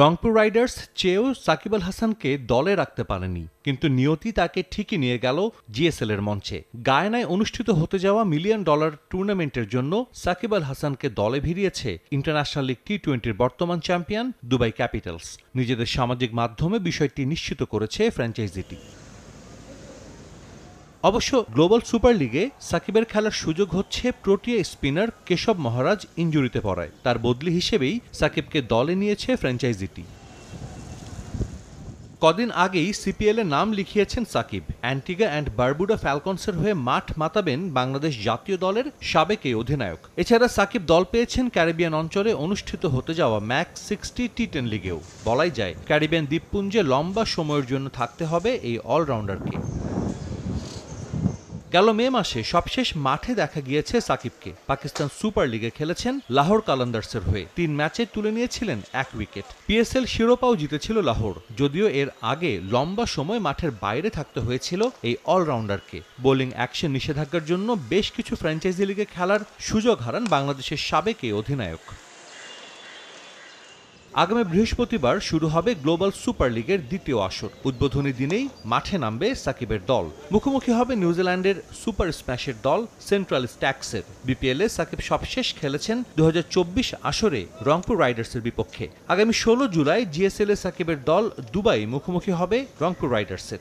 Rangpur Riders চেয়েও সাকিব আল হাসানকে দলে রাখতে পারেনি, কিন্তু নিয়তি তাকে ঠিকই নিয়ে গেল জিএসএল এর মঞ্চে। গায়ানায় অনুষ্ঠিত হতে যাওয়া $1 মিলিয়ন টুর্নামেন্টের জন্য সাকিব আল হাসানকে দলে ভিড়িয়েছে ইন্টারন্যাশনাল লিগ টি-20-র বর্তমান চ্যাম্পিয়ন দুবাই ক্যাপিটালস। নিজেদের সামাজিক মাধ্যমে বিষয়টি নিশ্চিত করেছে ফ্র্যাঞ্চাইজিটি। অবশ্য গ্লোবাল সুপার লিগে সাকিবের খেলার সুযোগ হচ্ছে প্রোটিয়া স্পিনার কেশব মহারাজ ইনজুরিতে পড়ায়। তার বদলি হিসেবেই সাকিবকে দলে নিয়েছে ফ্র্যাঞ্চাইজিটি। কদিন আগেই সিপিএল এ নাম লিখিয়েছেন সাকিব। অ্যান্টিগা অ্যান্ড বারবুডা ফ্যালকনসের হয়ে মাঠ মাতাবেন বাংলাদেশ জাতীয় দলের সাবেক এই অধিনায়ক। এছাড়া সাকিব দল পেয়েছেন ক্যারিবিয়ান অঞ্চলে অনুষ্ঠিত হতে যাওয়া ম্যাক্স 60 টি10 লিগেও। বলাই যায় ক্যারিবিয়ান দ্বীপপুঞ্জে লম্বা সময়ের জন্য থাকতে হবে এই অলরাউন্ডারকে। গেল মে মাসে সবশেষ মাঠে দেখা গিয়েছে সাকিবকে। পাকিস্তান সুপার লিগে খেলেছেন লাহোর কালান্দার্সের হয়ে। 3 ম্যাচে তুলে নিয়েছিলেন 1 উইকেট। পিএসএল শিরোপাও জিতেছিল লাহোর, যদিও এর আগে লম্বা সময় মাঠের বাইরে থাকতে হয়েছিল এই অলরাউন্ডারকে। বোলিং অ্যাকশন নিষেধাজ্ঞার জন্য বেশ কিছু ফ্র্যাঞ্চাইজি লিগে খেলার সুযোগ হারান বাংলাদেশের সাবেক এই অধিনায়ক। আগামী বৃহস্পতিবার শুরু হবে গ্লোবাল সুপার লিগের দ্বিতীয় আসর। উদ্বোধনী দিনেই মাঠে নামবে সাকিবের দল। মুখোমুখি হবে নিউজিল্যান্ডের সুপার স্ম্যাশের দল সেন্ট্রাল স্ট্যাক্সের। বিপিএলে সাকিব সবশেষ খেলেছেন 2024 আসরে রংপুর রাইডার্সের বিপক্ষে। আগামী 16 জুলাই জিএসএল এ সাকিবের দল দুবাই মুখোমুখি হবে রংপুর রাইডার্সের।